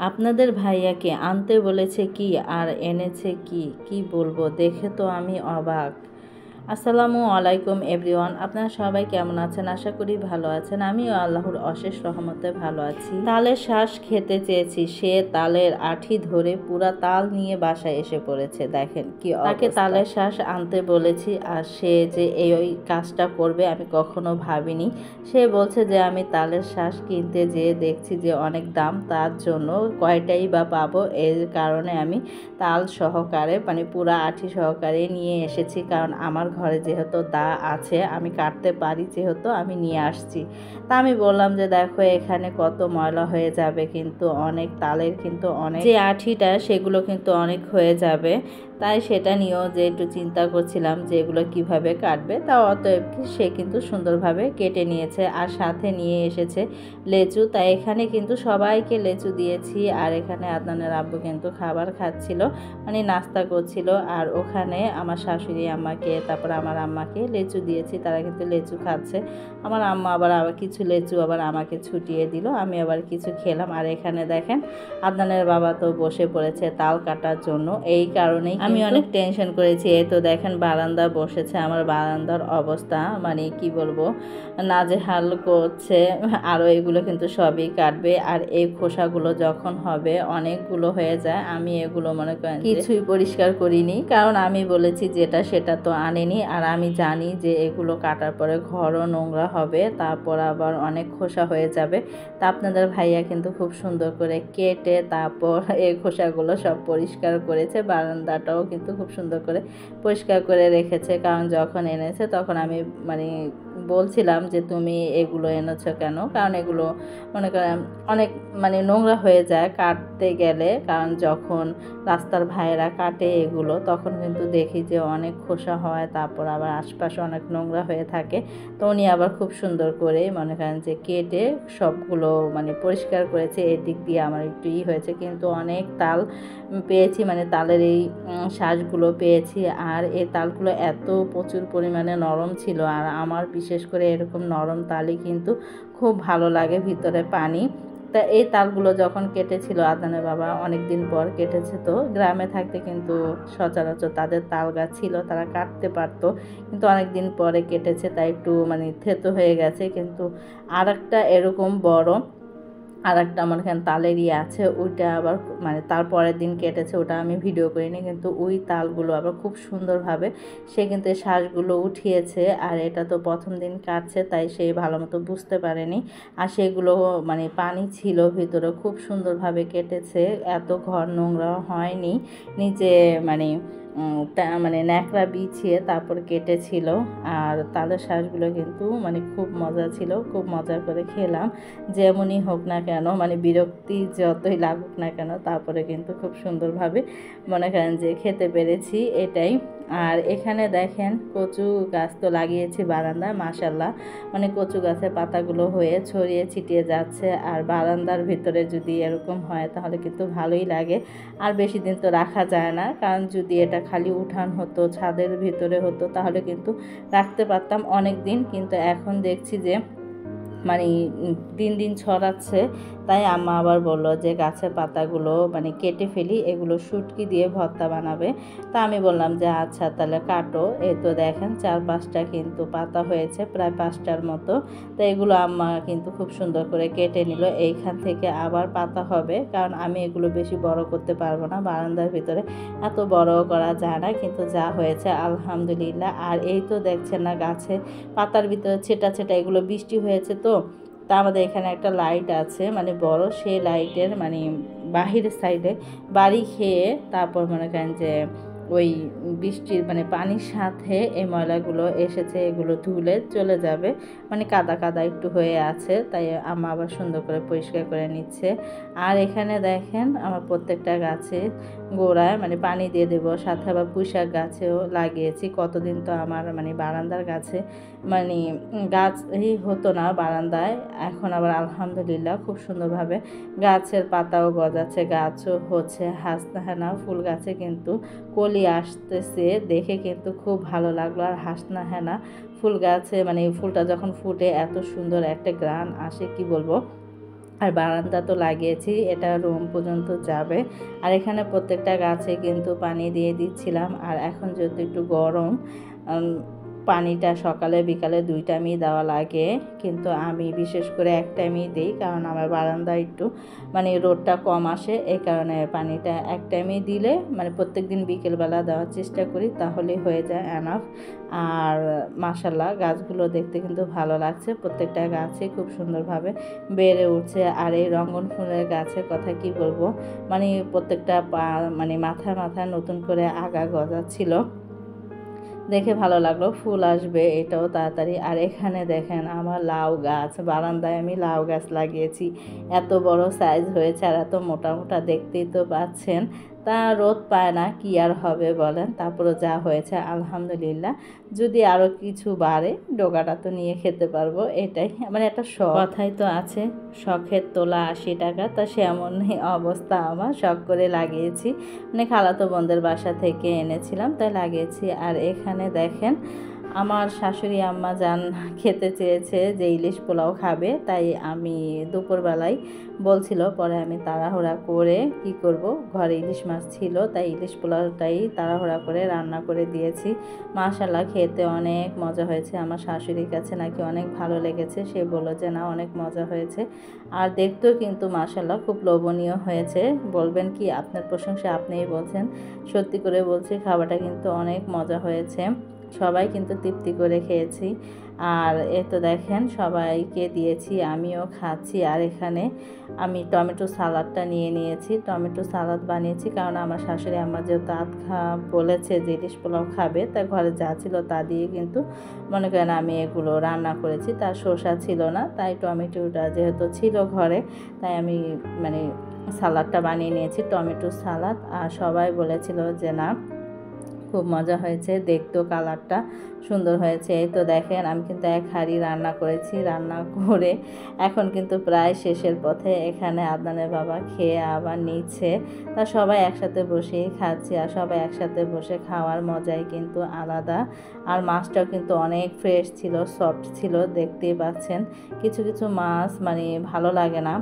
আপনাদের ভাইয়াকে আনতে বলেছে কি আর এনেছে কি, কি বলবো, দেখে তো আমি অবাক। আসসালামু আলাইকুম এভরিওয়ান, আপনারা সবাই কেমন আছেন? আশা করি ভালো আছেন। আমিও আল্লাহর অশেষ রহমতে ভালো আছি। তালের শ্বাস খেতে চেয়েছি, সে তালের আঠি ধরে পুরা তাল নিয়ে বাসায় এসে পড়েছে। দেখেন কি অবস্থা। তাকে তালের শ্বাস আনতে বলেছি আর সে যে এই কাজটা করবে আমি কখনো ভাবিনি। সে বলছে যে আমি তালের শ্বাস কিনতে যেয়ে দেখছি যে অনেক দাম, তার জন্য কয়টাই বা পাবো, এর কারণে আমি তাল সহকারে মানে পুরা আঠি সহকারে নিয়ে এসেছি। কারণ আমার ঘরে যেহেতু দা আছে, আমি কাটতে পারি, যেহেতু আমি নিয়ে আসছি। তা আমি বললাম যে দেখো এখানে কত ময়লা হয়ে যাবে, কিন্তু অনেক তালের কিন্তু অনেক যে আঠিটা সেগুলো কিন্তু অনেক হয়ে যাবে। তাই সেটা নিয়েও যে একটু চিন্তা করছিলাম যে এগুলো কীভাবে কাটবে। তা অতএব সে কিন্তু সুন্দরভাবে কেটে নিয়েছে আর সাথে নিয়ে এসেছে লেচু। তাই এখানে কিন্তু সবাইকে লেচু দিয়েছি। আর এখানে আদনানের আব্বু কিন্তু খাবার খাচ্ছিল, মানে নাস্তা করছিল। আর ওখানে আমার শাশুড়ি আম্মাকে, তারপর আমার আম্মাকে লেচু দিয়েছি, তারা কিন্তু লেচু খাচ্ছে। আমার আম্মা আবার কিছু লেচু আবার আমাকে ছুটিয়ে দিল, আমি আবার কিছু খেলাম। আর এখানে দেখেন আদনানের বাবা তো বসে পড়েছে তাল কাটার জন্য। এই কারণেই আমি অনেক টেনশন করেছি। এই তো দেখেন বারান্দা বসেছে, আমার বারান্দার অবস্থা মানে কি বলবো, নাজেহাল করছে। আরও এগুলো কিন্তু সবই কাটবে। আর এই খোসাগুলো যখন হবে অনেকগুলো হয়ে যায়, আমি এগুলো মনে করেন কিছুই পরিষ্কার করিনি, কারণ আমি বলেছি যেটা সেটা তো আনিনি। আর আমি জানি যে এগুলো কাটার পরে ঘরও নোংরা হবে, তারপর আবার অনেক খোসা হয়ে যাবে। তা আপনাদের ভাইয়া কিন্তু খুব সুন্দর করে কেটে তারপর এই খোসাগুলো সব পরিষ্কার করেছে। বারান্দাটাও কিন্তু খুব সুন্দর করে পরিষ্কার করে রেখেছে, কারণ যখন এনেছে তখন আমি মানে বলছিলাম যে তুমি এগুলো এনেছো কেন, কারণ এগুলো মনে করেন অনেক মানে নোংরা হয়ে যায় কাটতে গেলে। কারণ যখন রাস্তার ভাইয়েরা কাটে এগুলো তখন কিন্তু দেখি যে অনেক খোসা হয়, তারপর আবার আশপাশে অনেক নোংরা হয়ে থাকে। তো উনি আবার খুব সুন্দর করে মনে করেন যে কেটে সবগুলো মানে পরিষ্কার করেছে। এদিক দিয়ে আমার একটু হয়েছে, কিন্তু অনেক তাল পেয়েছি, মানে তালের এই শ্বাসগুলো পেয়েছি। আর এই তালগুলো এত প্রচুর পরিমাণে নরম ছিল, আর আমার বিশেষ করে এরকম নরম তালই কিন্তু খুব ভালো লাগে, ভিতরে পানি। তা এই তালগুলো যখন কেটেছিল আদনানের বাবা, অনেক দিন পর কেটেছে, তো গ্রামে থাকতে কিন্তু সচরাচর তাদের তাল গাছ ছিল, তারা কাটতে পারতো, কিন্তু অনেক দিন পরে কেটেছে, তাই একটু মানে থেতো হয়ে গেছে। কিন্তু আর একটা এরকম বড় আর একটা আমার এখানে তালেরই আছে, ওইটা আবার মানে তার পরের দিন কেটেছে, ওটা আমি ভিডিও করিনি। কিন্তু ওই তালগুলো আবার খুব সুন্দরভাবে সে কিন্তু এই শ্বাসগুলো উঠিয়েছে। আর এটা তো প্রথম দিন কাটছে, তাই সে ভালো মতো বুঝতে পারেনি। আর সেগুলো মানে পানি ছিল ভিতরে, খুব সুন্দরভাবে কেটেছে, এত ঘর নোংরা হয়নি। নিচে মানে মানে ন্যাকড়া বিছিয়ে তারপর কেটেছিল। আর তালের শ্বাসগুলো কিন্তু মানে খুব মজা ছিল, খুব মজা করে খেলাম। যেমনই হোক না কেন, মানে বিরক্তি যতই লাগুক না কেন, তারপরে কিন্তু খুব সুন্দরভাবে মনে করেন যে খেতে পেরেছি, এটাই। আর এখানে দেখেন কচু গাছ তো লাগিয়েছি বারান্দায়, মাশাল্লাহ মানে কচু গাছের পাতাগুলো হয়ে ছড়িয়ে ছিটিয়ে যাচ্ছে। আর বারান্দার ভিতরে যদি এরকম হয় তাহলে কিন্তু ভালোই লাগে। আর বেশি দিন তো রাখা যায় না, কারণ যদি এটা খালি উঠান হতো, ছাদের ভিতরে হতো, তাহলে কিন্তু রাখতে পারতাম অনেক দিন। কিন্তু এখন দেখছি যে মানে দিন দিন ছড়াচ্ছে, তাই আম্মা আবার বললো যে গাছের পাতাগুলো মানে কেটে ফেলি, এগুলো শুটকি দিয়ে ভর্তা বানাবে। তা আমি বললাম যে আচ্ছা তাহলে কাটো। এই তো দেখেন 4-5টা কিন্তু পাতা হয়েছে, প্রায় 5টার মতো। তো এগুলো আম্মা কিন্তু খুব সুন্দর করে কেটে নিল। এইখান থেকে আবার পাতা হবে, কারণ আমি এগুলো বেশি বড় করতে পারবো না, বারান্দার ভিতরে এত বড় করা যায় না, কিন্তু যা হয়েছে আলহামদুলিল্লাহ। আর এই তো দেখছেন না গাছে পাতার ভিতরে ছেটা ছেটা এগুলো বৃষ্টি হয়েছে। তো তা আমাদের এখানে একটা লাইট আছে মানে বড়, সেই লাইটের মানে বাহিরের সাইডে বাড়ি খেয়ে তারপর মনে করেন যে ওই বৃষ্টির মানে পানির সাথে এই ময়লাগুলো এসেছে, এগুলো ধুলে চলে যাবে, মানে কাদা কাদা একটু হয়ে আছে, তাই আম্মা আবার সুন্দর করে পরিষ্কার করে নিচ্ছে। আর এখানে দেখেন আমার প্রত্যেকটা গাছে গোড়ায় মানে পানি দিয়ে দেবো, সাথে আবার পুঁইশাক গাছেও লাগিয়েছি। কতদিন তো আমার মানে বারান্দার গাছে মানে গাছই হতো না বারান্দায়, এখন আবার আলহামদুলিল্লাহ খুব সুন্দরভাবে গাছের পাতাও গজাচ্ছে, গাছও হচ্ছে। হাসনাহেনা ফুল গাছে কিন্তু কলি আসতেছে, দেখে কিন্তু খুব ভালো লাগলো। আর হাসনাহেনা ফুল গাছে মানে ফুলটা যখন ফুটে এত সুন্দর একটা ঘ্রাণ আসে, কি বলবো, আর বারান্দা তো লাগিয়েছি, এটা রুম পর্যন্ত যাবে। আর এখানে প্রত্যেকটা গাছে কিন্তু পানি দিয়ে দিচ্ছিলাম। আর এখন যেহেতু একটু গরম, পানিটা সকালে বিকালে 2 টাইমই দেওয়া লাগে, কিন্তু আমি বিশেষ করে 1 টাইমই দিই, কারণ আমার বারান্দায় একটু রোদটা কম আসে, এই কারণে পানিটা 1 টাইমই দিলে প্রত্যেক দিন বিকেলবেলা দেওয়ার চেষ্টা করি, তাহলেই হয়ে যায় এনাফ। আর মাশাআল্লাহ গাছগুলো দেখতে কিন্তু ভালো লাগছে, প্রত্যেকটা গাছে খুব সুন্দরভাবে বেড়ে উঠছে। আর এই রঙ্গন ফুলের গাছের কথা কি বলবো, প্রত্যেকটা মাথায় মাথায় নতুন করে আগা গজাচ্ছিল, দেখে ভালো লাগলো। ফুল আসবে এটাও তাড়াতাড়ি। আর এখানে দেখেন আমার লাউ গাছ, বারান্দায় আমি লাউ গাছ লাগিয়েছি, এত বড় সাইজ হয়েছে আর এত মোটা মোটা, দেখতেই তো পাচ্ছেন। তা রোদ পায় না, কি আর হবে বলেন, তারপরে যা হয়েছে আলহামদুলিল্লাহ। যদি আরও কিছু বাড়ে ডোগাটা তো নিয়ে খেতে পারবো, এটাই একটা শখ। কথাই তো আছে, শখের তোলা 80 টাকা, তা সেমনই অবস্থা আমার, শখ করে লাগিয়েছি, খালাতো বোনদের বাসা থেকে এনেছিলাম তাই লাগিয়েছি। আর এখানে দেখেন আমার শাশুড়ি আম্মা জান খেতে চেয়েছে যে ইলিশ পোলাও খাবে, তাই আমি দুপুরবেলায় বলছিল, পরে আমি তাড়াহুড়া করে কি করব, ঘরে ইলিশ মাছ ছিল, তাই ইলিশ পোলাওটাই তাড়াহুড়া করে রান্না করে দিয়েছি। মাশাআল্লাহ খেতে অনেক মজা হয়েছে, আমার শাশুড়ির কাছে নাকি অনেক ভালো লেগেছে, সে বলল যে না অনেক মজা হয়েছে। আর দেখতেও কিন্তু মাশাআল্লাহ খুব লোভনীয় হয়েছে। বলবেন কি আপনার প্রশংসা আপনিই বলছেন, সত্যি করে বলছি খাবারটা কিন্তু অনেক মজা হয়েছে, সবাই কিন্তু তৃপ্তি করে খেয়েছি। আর এ তো দেখেন সবাইকে দিয়েছি, আমিও খাচ্ছি। আর এখানে আমি টমেটো সালাদটা নিয়ে নিয়েছি, টমেটো সালাদ বানিয়েছি, কারণ আমার শাশুড়ি আমার যেহেতু বলেছে যে ইলিশ পোলাও খাবে, তাই ঘরে যা ছিল তা দিয়ে কিন্তু মনে করেন আমি এগুলো রান্না করেছি। তার শসা ছিল না, তাই টমেটোটা যেহেতু ছিল ঘরে, তাই আমি সালাদটা বানিয়ে নিয়েছি, টমেটো সালাদ। আর সবাই বলেছিল যে না খুব মজা হয়েছে, দেখতেও কালারটা সুন্দর হয়েছে। এই তো দেখেন আমি কিন্তু 1 হাঁড়ি রান্না করেছি, রান্না করে এখন কিন্তু প্রায় শেষের পথে। এখানে আদনানের বাবা খেয়ে আবার নিচ্ছে, তা সবাই একসাথে বসেই খাচ্ছি। আর সবাই একসাথে বসে খাওয়ার মজাই কিন্তু আলাদা। আর মাছটাও কিন্তু অনেক ফ্রেশ ছিল, সফট ছিল, দেখতেই পাচ্ছেন। কিছু কিছু মাছ ভালো লাগে না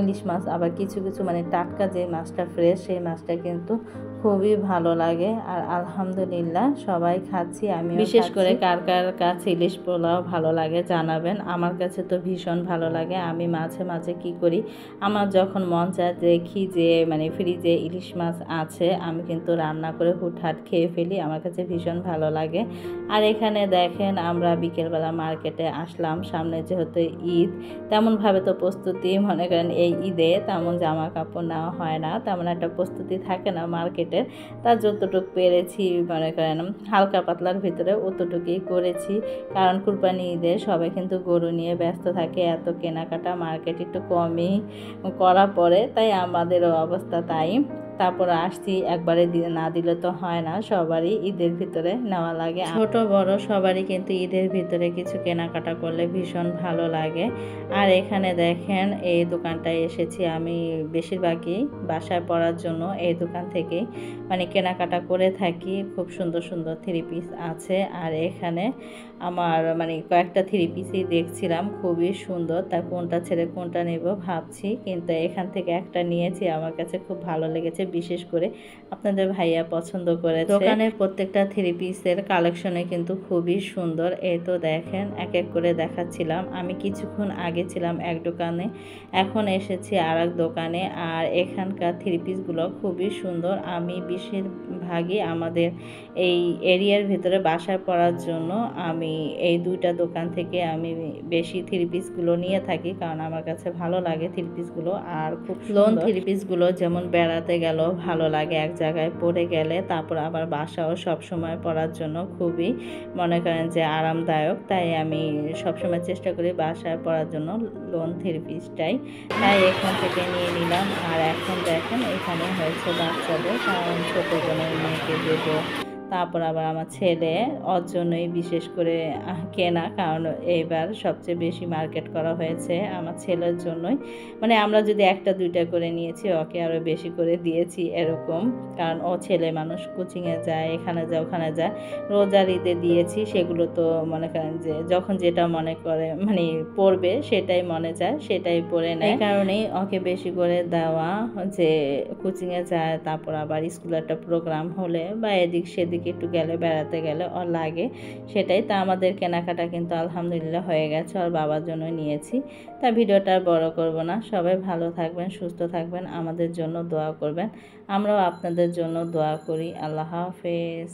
ইলিশ মাছ, আবার কিছু কিছু টাটকা যে মাছটা ফ্রেশ, সেই মাছটা কিন্তু খুবই ভালো লাগে। আর আলহামদুলিল্লাহ সবাই খাচ্ছি, আমি বিশেষ করে কার কার কাছে ইলিশ পোলাও ভালো লাগে জানাবেন। আমার কাছে তো ভীষণ ভালো লাগে। আমি মাঝে মাঝে কি করি, আমার যখন মন চায় দেখি যে ফ্রিজে ইলিশ মাছ আছে, আমি কিন্তু রান্না করে হুটহাট খেয়ে ফেলি, আমার কাছে ভীষণ ভালো লাগে। আর এখানে দেখেন আমরা বিকেলবেলা মার্কেটে আসলাম, সামনে যেহেতু ঈদ, তেমনভাবে তো প্রস্তুতি মনে করেন এই ঈদে তেমন জামা কাপড় নেওয়া হয় না, তেমন একটা প্রস্তুতি থাকে না মার্কেটের। তা যতটুকু পেরেছি মনে করেন হালকা পাতলার ভিতরে অতটুকুই করেছি, কারণ কুরবানি ঈদে সবাই কিন্তু গরু নিয়ে ব্যস্ত থাকে, এত কেনাকাটা মার্কেট একটু কমই করা পড়ে, তাই আমাদেরও অবস্থা তাই। তারপর আসছি, একবারে না দিলে তো হয় না, সবারই ঈদের ভিতরে নেওয়া লাগে, ছোট বড় সবারই কিন্তু ঈদের ভিতরে কিছু কেনাকাটা করলে ভীষণ ভালো লাগে। আর এখানে দেখেন এই দোকানটায় এসেছি আমি বেশিরভাগই বাসায় পরার জন্য, এই দোকান থেকেই কেনাকাটা করে থাকি। খুব সুন্দর সুন্দর 3 পিস আছে। আর এখানে আমার কয়েকটা 3 পিসই দেখছিলাম, খুবই সুন্দর, তা কোনটা ছেড়ে কোনটা নেব ভাবছি, কিন্তু এখান থেকে একটা নিয়েছি, আমার কাছে খুব ভালো লেগেছে, বিশেষ করে আপনাদের ভাইয়া পছন্দ করেছে। দোকানের প্রত্যেকটা 3 পিসের কালেকশনে কিন্তু খুবই সুন্দর। এই তো দেখেন এক এক করে দেখাচ্ছিলাম। আমি কিছুক্ষণ আগে ছিলাম এক দোকানে, এখন এসেছি আর এক দোকানে। আর এখানকার 3 পিসগুলো খুবই সুন্দর। আমি বেশিরভাগই আমাদের এই এরিয়ার ভিতরে বাসায় পরার জন্য আমি এই 2টা দোকান থেকে আমি বেশি 3 পিসগুলো নিয়ে থাকি, কারণ আমার কাছে ভালো লাগে 3 পিসগুলো। আর খুব লোন 3 পিসগুলো যেমন বেড়াতে গেল ভালো লাগে, এক জায়গায় পরে গেলে, তারপর আবার বাসাও সবসময় পরার জন্য খুবই মনে করেন যে আরামদায়ক, তাই আমি সবসময় চেষ্টা করি বাসায় পরার জন্য লোন 3 পিসটাই, তাই এখান থেকে নিয়ে নিলাম। আর এখন দেখেন এখানে হয়েছে বাচ্চাদের, কারণ ছোটো বোনের মেয়েকে দেবো, তারপর আবার আমার ছেলে ওর জন্যই বিশেষ করে কেনা, কারণ এইবার সবচেয়ে বেশি মার্কেট করা হয়েছে আমার ছেলের জন্যই। মানে আমরা যদি একটা দুইটা করে নিয়েছি, ওকে আরও বেশি করে দিয়েছি এরকম, কারণ ও ছেলে মানুষ, কোচিংয়ে যায়, এখানে যায় ওখানে যায়। রোজার ঈদে দিয়েছি, সেগুলো তো মনে করেন যে যখন যেটা মনে করে মানে পড়বে সেটাই মনে চায় সেটাই পড়ে নেয়। এই কারণেই ওকে বেশি করে দেওয়া, যে কোচিংয়ে যায়, তারপর আবার স্কুলে একটা প্রোগ্রাম হলে বা এদিক সেদিক একটু গেলে, বেড়াতে গেলে ওর লাগে সেটাই। তা আমাদের কেনাকাটা কিন্তু আলহামদুলিল্লাহ হয়ে গেছে, ওর বাবার জন্য নিয়েছি। তা ভিডিওটা আর বড় করব না। সবাই ভালো থাকবেন, সুস্থ থাকবেন, আমাদের জন্য দোয়া করবেন। আমরাও আপনাদের জন্য দোয়া করি। আল্লাহ হাফেজ।